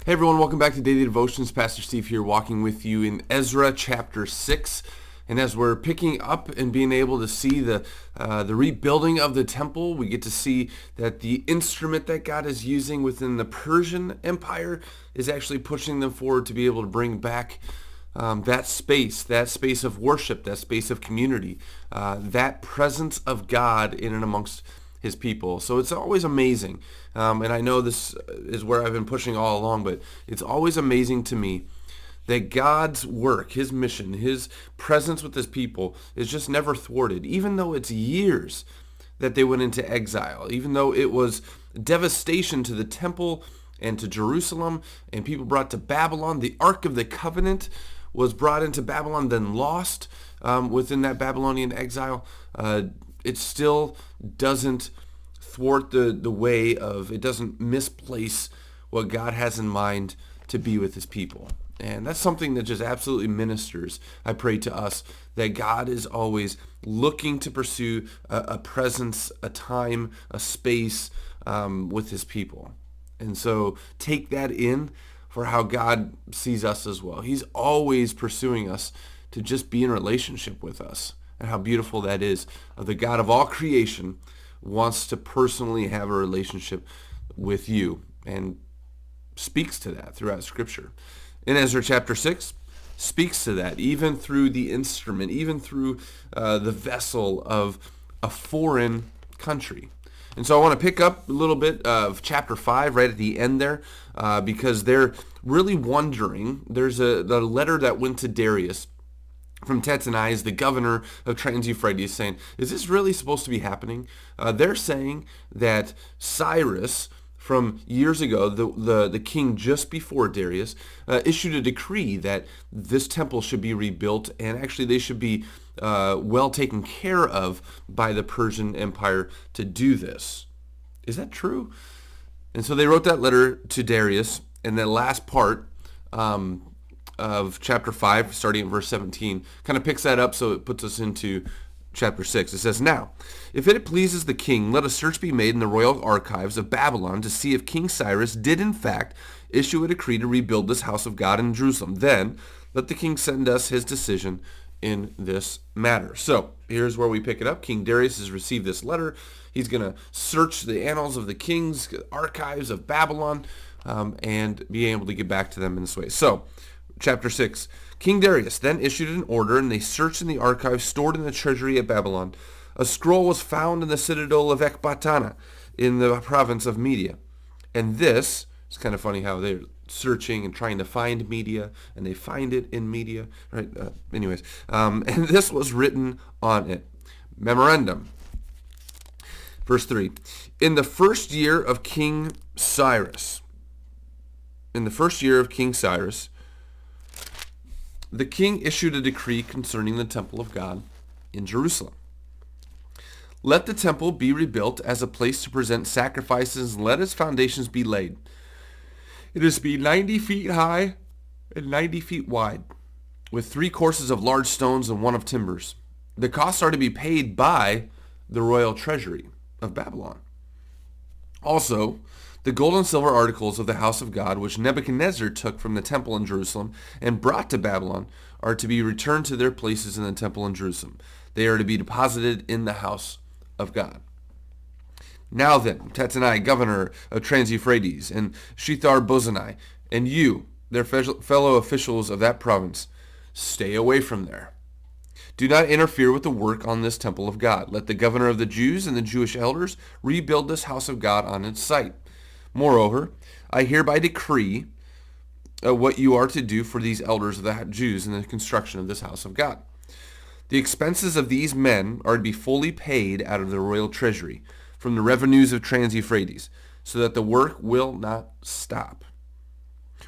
Hey everyone, welcome back to Daily Devotions. Pastor Steve here, walking with you in Ezra chapter 6. And as we're picking up and being able to see the rebuilding of the temple, we get to see that the instrument that God is using within the Persian Empire is actually pushing them forward to be able to bring back that space of worship, that space of community, that presence of God in and amongst his people. So it's always amazing. And I know this is where I've been pushing all along, but it's always amazing to me that God's work, his mission, his presence with his people is just never thwarted. Even though it's years that they went into exile, even though it was devastation to the temple and to Jerusalem, and people brought to Babylon, the Ark of the Covenant was brought into Babylon, then lost within that Babylonian exile. It still doesn't thwart the way of, it doesn't misplace what God has in mind to be with his people. And that's something that just absolutely ministers, I pray, to us, that God is always looking to pursue a presence, a time, a space with his people. And so take that in for how God sees us as well. He's always pursuing us to just be in relationship with us. And how beautiful that is. The God of all creation wants to personally have a relationship with you and speaks to that throughout Scripture. In Ezra chapter 6, speaks to that, even through the instrument, even through the vessel of a foreign country. And so I want to pick up a little bit of chapter 5 right at the end there, because they're really wondering. There's the letter that went to Darius from Tattenai, the governor of Trans-Euphrates, saying, is this really supposed to be happening? They're saying that Cyrus, from years ago, the king just before Darius, issued a decree that this temple should be rebuilt, and actually they should be well taken care of by the Persian Empire to do this. Is that true? And so they wrote that letter to Darius, and the last part of chapter 5, starting at verse 17, kind of picks that up, so it puts us into chapter 6. It says, now, if it pleases the king, let a search be made in the royal archives of Babylon to see if King Cyrus did in fact issue a decree to rebuild this house of God in Jerusalem. Then let the king send us his decision in this matter. So here's where we pick it up. King Darius has received this letter. He's going to search the annals of the king's archives of Babylon and be able to get back to them in this way. So chapter 6, King Darius then issued an order, and they searched in the archives stored in the treasury at Babylon. A scroll was found in the citadel of Ecbatana in the province of Media. And this, it's kind of funny how they're searching and trying to find Media, and they find it in Media. Right? And this was written on it. Memorandum. Verse 3. In the first year of King Cyrus, the king issued a decree concerning the temple of God in Jerusalem. Let the temple be rebuilt as a place to present sacrifices, and let its foundations be laid. It is to be 90 feet high and 90 feet wide, with 3 courses of large stones and 1 of timbers. The costs are to be paid by the royal treasury of Babylon. Also, the gold and silver articles of the house of God, which Nebuchadnezzar took from the temple in Jerusalem and brought to Babylon, are to be returned to their places in the temple in Jerusalem. They are to be deposited in the house of God. Now then, Tattenai, governor of Trans-Euphrates, and Shethar-Bozenai, and you, their fellow officials of that province, stay away from there. Do not interfere with the work on this temple of God. Let the governor of the Jews and the Jewish elders rebuild this house of God on its site. Moreover, I hereby decree what you are to do for these elders of the Jews in the construction of this house of God. The expenses of these men are to be fully paid out of the royal treasury from the revenues of Trans-Euphrates, so that the work will not stop.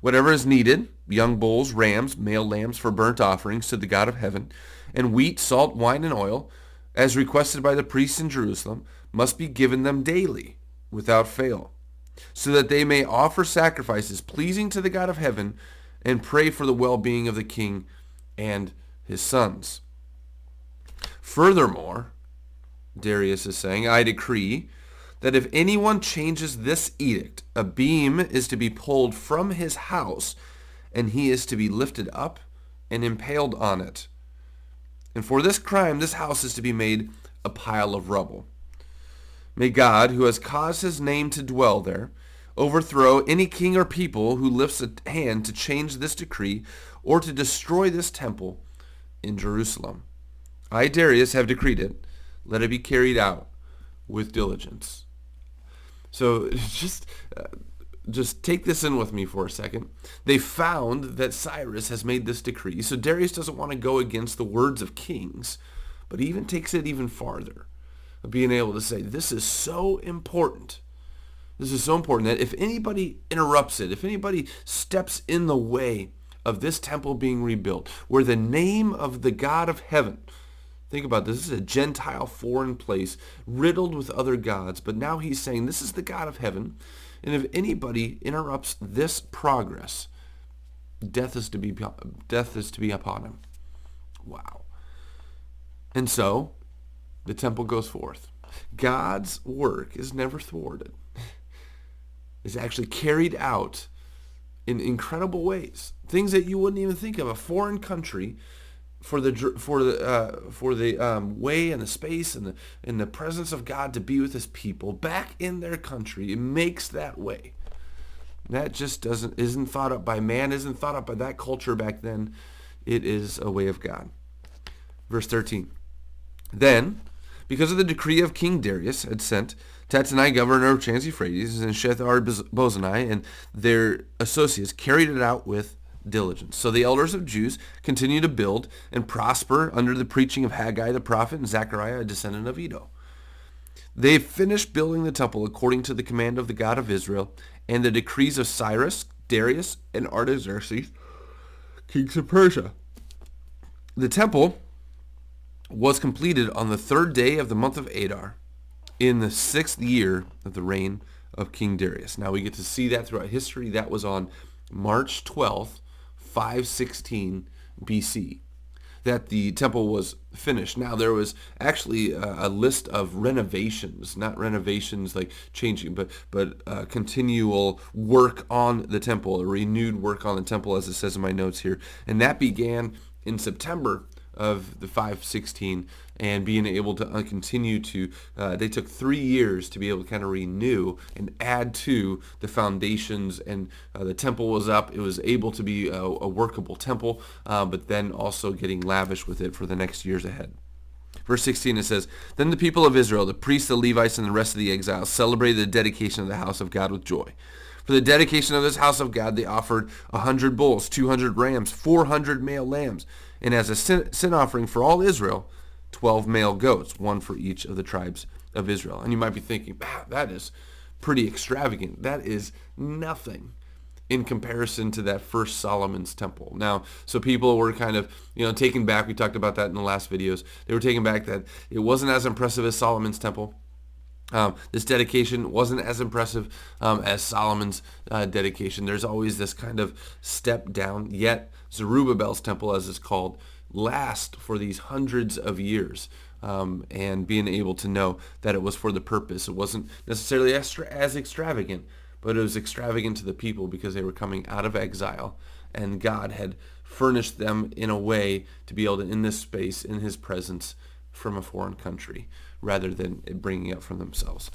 Whatever is needed, young bulls, rams, male lambs for burnt offerings to the God of heaven, and wheat, salt, wine, and oil, as requested by the priests in Jerusalem, must be given them daily, without fail, so that they may offer sacrifices pleasing to the God of heaven and pray for the well-being of the king and his sons. Furthermore, Darius is saying, I decree that if anyone changes this edict, a beam is to be pulled from his house, and he is to be lifted up and impaled on it. And for this crime, this house is to be made a pile of rubble. May God, who has caused his name to dwell there, overthrow any king or people who lifts a hand to change this decree or to destroy this temple in Jerusalem. I, Darius, have decreed it. Let it be carried out with diligence. So just take this in with me for a second. They found that Cyrus has made this decree. So Darius doesn't want to go against the words of kings, but he even takes it even farther, of being able to say, this is so important. This is so important that if anybody interrupts it, if anybody steps in the way of this temple being rebuilt, where the name of the God of heaven, think about this, this is a Gentile foreign place riddled with other gods, but now he's saying this is the God of heaven, and if anybody interrupts this progress, death is to be upon him. Wow. And so the temple goes forth. God's work is never thwarted. It's actually carried out in incredible ways. Things that you wouldn't even think of. A foreign country, for the way and the space and the presence of God to be with his people back in their country, it makes that way. That just isn't thought up by man, isn't thought up by that culture back then. It is a way of God. Verse 13. Then, because of the decree of King Darius had sent, Tattenai, governor of Trans-Euphrates, and Shethar-Bozenai and their associates carried it out with diligence. So the elders of Jews continue to build and prosper under the preaching of Haggai the prophet and Zechariah, a descendant of Iddo. They finished building the temple according to the command of the God of Israel and the decrees of Cyrus, Darius, and Artaxerxes, kings of Persia. The temple was completed on the 3rd day of the month of Adar in the 6th year of the reign of King Darius. Now we get to see that throughout history. That was on March 12th, 516 BC, that the temple was finished. Now there was actually a list of renovations, not renovations like changing, but continual work on the temple, a renewed work on the temple, as it says in my notes here. And that began in September of the 516, and being able to continue to, they took 3 years to be able to kind of renew and add to the foundations, and the temple was up. It was able to be a workable temple, but then also getting lavish with it for the next years ahead. Verse 16, it says, Then the people of Israel, the priests, the Levites, and the rest of the exiles celebrated the dedication of the house of God with joy. For the dedication of this house of God, they offered 100 bulls, 200 rams, 400 male lambs, and as a sin offering for all Israel, 12 male goats, one for each of the tribes of Israel. And you might be thinking, that is pretty extravagant. That is nothing in comparison to that first Solomon's temple. Now, so people were kind of, taken back. We talked about that in the last videos. They were taken back that it wasn't as impressive as Solomon's temple. This dedication wasn't as impressive as Solomon's dedication. There's always this kind of step down, yet Zerubbabel's temple, as it's called, lasts for these hundreds of years, and being able to know that it was for the purpose. It wasn't necessarily as extravagant, but it was extravagant to the people because they were coming out of exile, and God had furnished them in a way to be able to, in this space, in his presence, from a foreign country, rather than bringing it from themselves.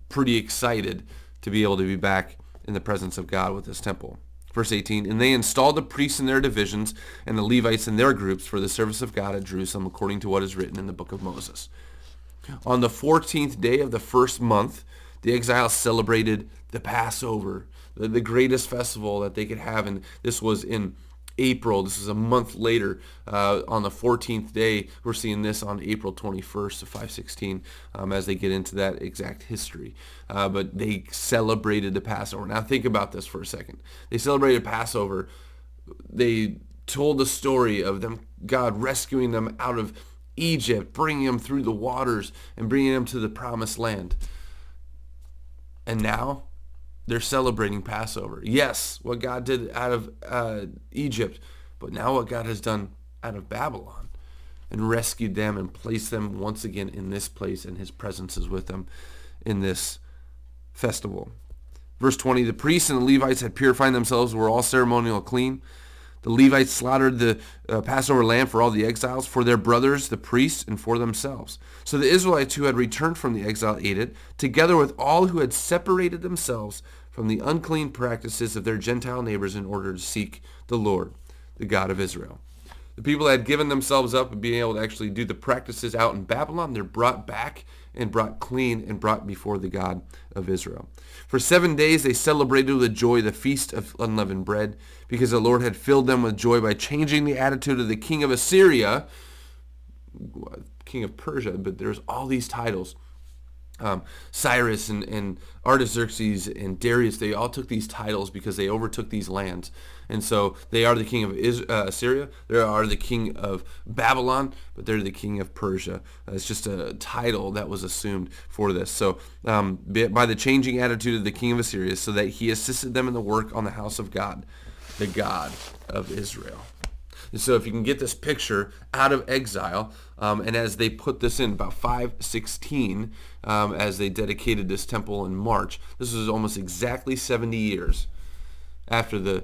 Pretty excited to be able to be back in the presence of God with this temple. Verse 18, And they installed the priests in their divisions and the Levites in their groups for the service of God at Jerusalem, according to what is written in the book of Moses. On the 14th day of the first month, the exiles celebrated the Passover, the greatest festival that they could have. And this was in April. This is a month later. On the 14th day, we're seeing this on April 21st of 516 as they get into that exact history. But they celebrated the Passover. Now think about this for a second. They celebrated Passover. They told the story of them, God rescuing them out of Egypt, bringing them through the waters and bringing them to the promised land. And now they're celebrating Passover. Yes, what God did out of Egypt, but now what God has done out of Babylon and rescued them and placed them once again in this place, and his presence is with them. in this festival. Verse 20, the priests and the Levites had purified themselves, were all ceremonial clean. The Levites slaughtered the Passover lamb for all the exiles, for their brothers, the priests, and for themselves. So the Israelites who had returned from the exile ate it, together with all who had separated themselves from the unclean practices of their Gentile neighbors in order to seek the Lord, the God of Israel. The people that had given themselves up and being able to actually do the practices out in Babylon, they're brought back and brought clean and brought before the God of Israel. For 7 days they celebrated with joy the feast of unleavened bread, because the Lord had filled them with joy by changing the attitude of the king of Assyria, king of Persia, but there's all these titles. Cyrus and Artaxerxes and Darius, they all took these titles because they overtook these lands. And so they are the king of Assyria, they are the king of Babylon, but they're the king of Persia. It's just a title that was assumed for this. So by the changing attitude of the king of Assyria, so that he assisted them in the work on the house of God, the God of Israel. And so if you can get this picture out of exile, and as they put this in about 516, as they dedicated this temple in March, this was almost exactly 70 years after the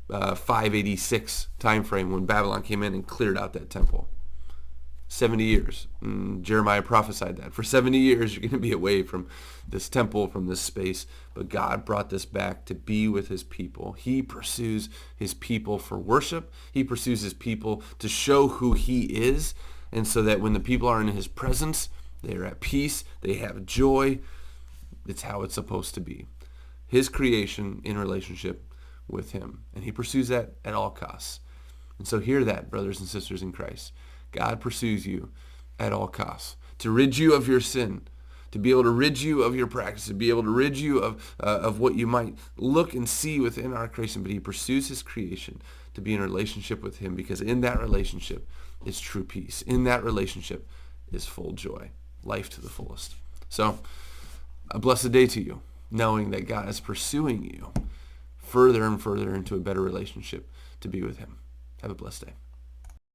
586 time frame when Babylon came in and cleared out that temple. 70 years. Jeremiah prophesied that. For 70 years, you're going to be away from this temple, from this space. But God brought this back to be with his people. He pursues his people for worship. He pursues his people to show who he is. And so that when the people are in his presence, they're at peace, they have joy. It's how it's supposed to be. His creation in relationship with him. And he pursues that at all costs. And so hear that, brothers and sisters in Christ. God pursues you at all costs to rid you of your sin, to be able to rid you of your practice, to be able to rid you of what you might look and see within our creation. But he pursues his creation to be in a relationship with him, because in that relationship is true peace. In that relationship is full joy, life to the fullest. So a blessed day to you, knowing that God is pursuing you further and further into a better relationship to be with him. Have a blessed day.